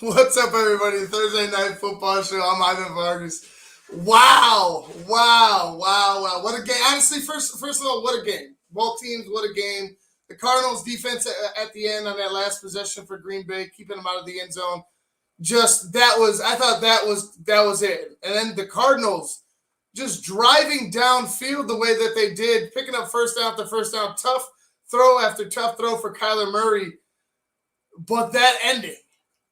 What's up, everybody? Thursday Night Football Show. I'm Ivan Vargas. Wow. What a game. Honestly, first of all, what a game. Both teams, what a game. The Cardinals defense at the end on that last possession for Green Bay, keeping them out of the end zone. I thought that was it. And then the Cardinals just driving downfield the way that they did, picking up first down after first down, tough throw after tough throw for Kyler Murray. But that ending.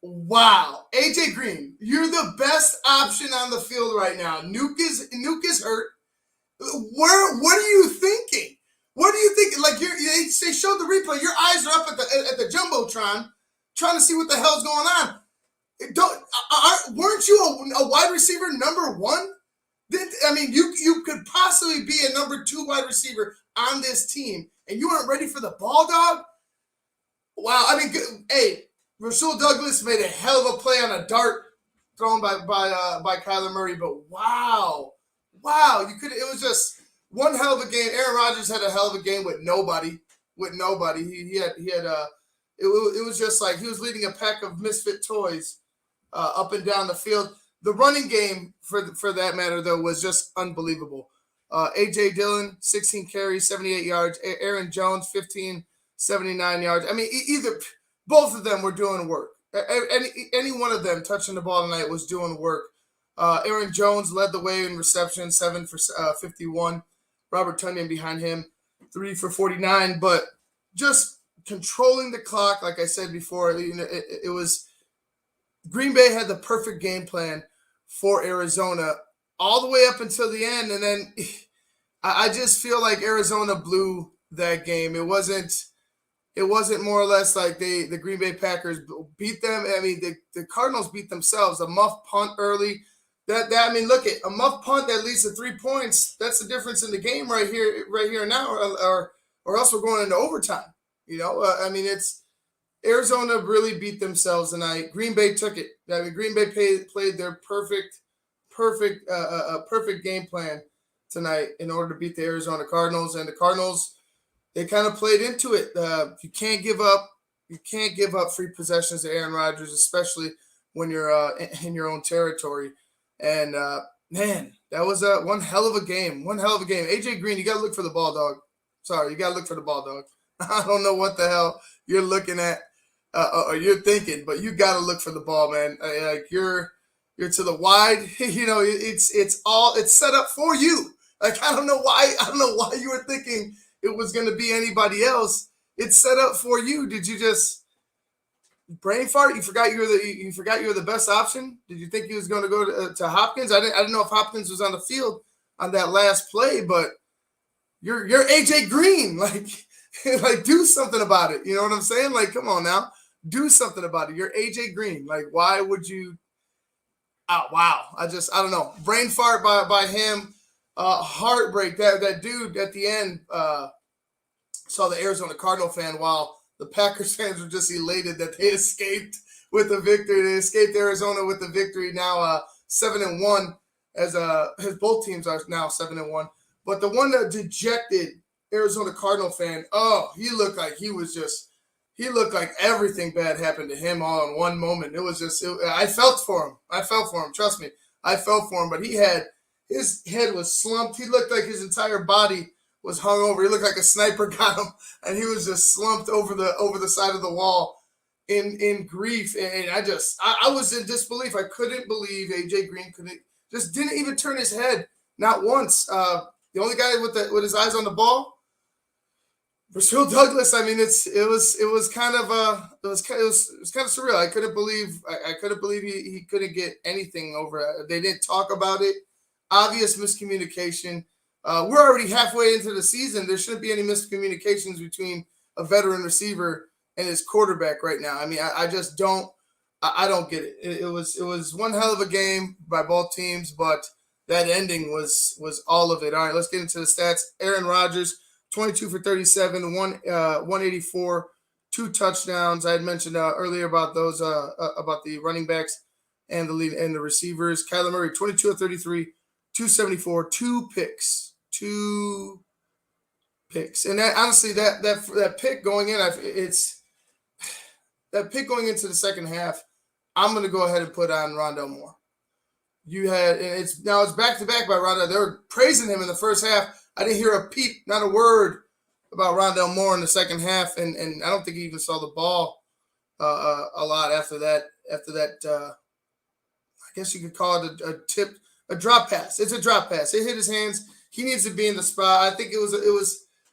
Wow. AJ Green, you're the best option on the field right now. Nuke is hurt. What are you thinking? What are you thinking? Like they showed the replay. Your eyes are up at the Jumbotron trying to see what the hell's going on. Weren't you a wide receiver number one? You could possibly be a number two wide receiver on this team, and you weren't ready for the ball, dog? Wow. Hey, Rasul Douglas made a hell of a play on a dart thrown by Kyler Murray, but wow, it was just one hell of a game. Aaron Rodgers had a hell of a game with nobody. It was just like he was leading a pack of misfit toys up and down the field. The running game, for that matter, though, was just unbelievable. A.J. Dillon, 16 carries, 78 yards. Aaron Jones, 15, 79 yards. Both of them were doing work. Any one of them touching the ball tonight was doing work. Aaron Jones led the way in reception, 7 for 51. Robert Tonyan behind him, 3 for 49. But just controlling the clock, like I said before, it was Green Bay had the perfect game plan for Arizona all the way up until the end. And then I just feel like Arizona blew that game. It wasn't more or less like the Green Bay Packers beat them. The Cardinals beat themselves. A muff punt early. Look at a muff punt that leads to 3 points. That's the difference in the game right here now, or else we're going into overtime. It's Arizona really beat themselves tonight. Green Bay took it. Green Bay played their perfect game plan tonight in order to beat the Arizona Cardinals, and the Cardinals. They kind of played into it. You can't give up free possessions to Aaron Rodgers, especially when you're in your own territory. And man, that was one hell of a game. AJ Green, you got to look for the ball, dog. Sorry, you got to look for the ball, dog. I don't know what the hell you're looking at or you're thinking, but you got to look for the ball, man. You're to the wide. It's set up for you. I don't know why you were thinking it was going to be anybody else. It's set up for you. Did you just brain fart? You forgot you were the best option. Did you think he was going to go to Hopkins? I didn't know if Hopkins was on the field on that last play, but you're AJ Green. Like do something about it. You know what I'm saying? Like, come on now, do something about it. You're AJ Green. Like, why would you? Oh, wow. I don't know. Brain fart by him. Heartbreak. That dude at the end saw the Arizona Cardinal fan while the Packers fans were just elated that they escaped with the victory. They escaped Arizona with the victory. Now 7-1 as both teams are now 7-1. But the one that dejected Arizona Cardinal fan, he looked like everything bad happened to him all in one moment. I felt for him. Trust me. I felt for him, but his head was slumped. He looked like his entire body was hung over. He looked like a sniper got him, and he was just slumped over the side of the wall in grief. And I was in disbelief. I couldn't believe AJ Green didn't even turn his head, not once. The only guy with his eyes on the ball, Rasul Douglas. It was kind of surreal. I couldn't believe he couldn't get anything over. They didn't talk about it. Obvious miscommunication. We're already halfway into the season. There shouldn't be any miscommunications between a veteran receiver and his quarterback right now. I just don't. I don't get it. It was one hell of a game by both teams, but that ending was all of it. All right, let's get into the stats. Aaron Rodgers, 22 for 37, 184, 2 touchdowns. I had mentioned earlier about those about the running backs and the lead and the receivers. Kyler Murray, 22 of 33. 274, 2 picks. And that honestly, that pick going in, that pick going into the second half, I'm going to go ahead and put on Rondale Moore. You had, and it's back to back by Rondale. They were praising him in the first half. I didn't hear a peep, not a word about Rondale Moore in the second half, and I don't think he even saw the ball a lot after that. I guess you could call it a drop pass. It's a drop pass. It hit his hands. He needs to be in the spot. I think it was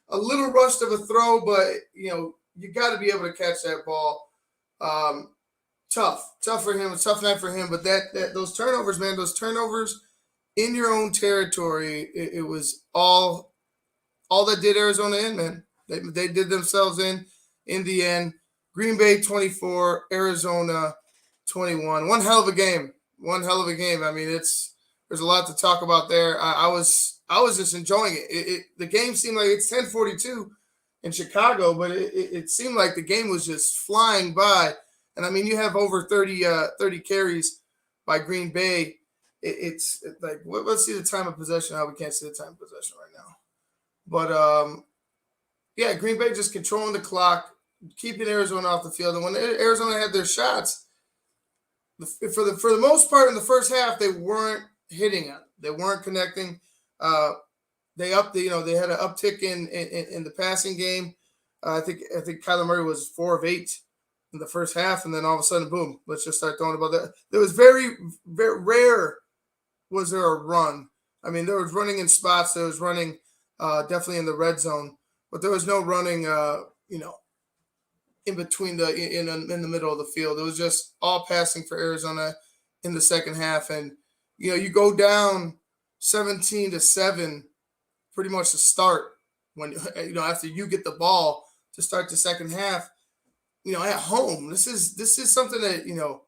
a little rushed of a throw, but you got to be able to catch that ball. Tough for him. A tough night for him. But those turnovers, man, those turnovers in your own territory, it was all that did Arizona in, man. They did themselves in the end. Green Bay 24, Arizona 21. One hell of a game. I mean, there's a lot to talk about there. I was just enjoying it. The game seemed like it's 10:42 in Chicago, but it seemed like the game was just flying by. And I mean, you have over 30 carries by Green Bay. It's like, let's see the time of possession. We can't see the time of possession right now. But yeah, Green Bay just controlling the clock, keeping Arizona off the field. And when Arizona had their shots, for the most part in the first half, they weren't hitting it. They weren't connecting. They had an uptick in the passing game. I think Kyler Murray was 4 of 8 in the first half, and then all of a sudden, boom, let's just start throwing about that. There was very, very rare was there a run. I mean, there was running in spots. There was running definitely in the red zone, but there was no running, in between in the middle of the field. It was just all passing for Arizona in the second half. And, you go down 17-7 pretty much to start when, after you get the ball to start the second half, at home. This is something that, you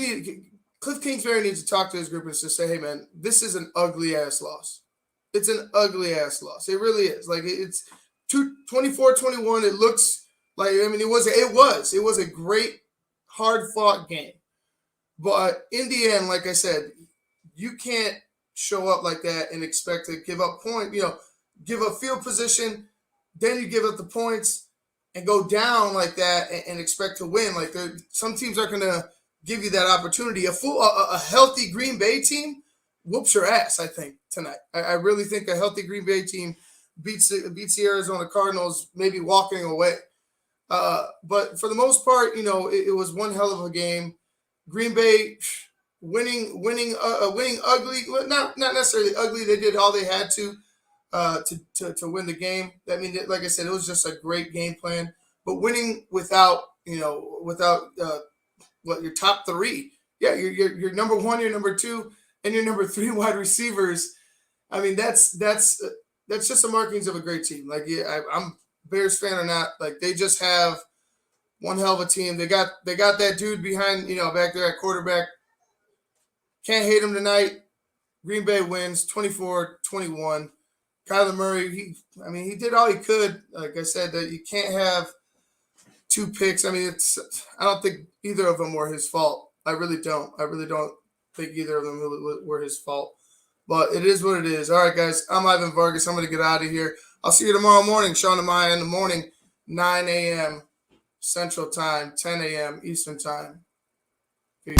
need. Cliff Kingsbury needs to talk to his group and just say, hey, man, this is an ugly ass loss. It's an ugly ass loss. It really is. Like, it's 24-21. It looks like, I mean, it was a great, hard fought game. But in the end, like I said, you can't show up like that and expect to give up give up field position, then you give up the points and go down like that and expect to win. Like, some teams aren't going to give you that opportunity. A healthy Green Bay team whoops your ass, I think, tonight. I really think a healthy Green Bay team beats the Arizona Cardinals, maybe walking away. But for the most part, it was one hell of a game. Green Bay winning ugly, not necessarily ugly. They did all they had to win the game. I mean, like I said, it was just a great game plan. But winning without your top three, yeah, your number one, your number two, and your number three wide receivers. I mean, that's just the markings of a great team. Like, yeah, I'm Bears fan or not, like, they just have one hell of a team. They got that dude behind, back there at quarterback. Can't hate him tonight. Green Bay wins 24-21. Kyler Murray, he did all he could. Like I said, that you can't have 2 picks. I mean, I don't think either of them were his fault. I really don't think either of them were his fault. But it is what it is. All right, guys, I'm Ivan Vargas. I'm going to get out of here. I'll see you tomorrow morning. Sean and Maya in the morning, 9 a.m. Central Time, 10 a.m. Eastern Time. Peace.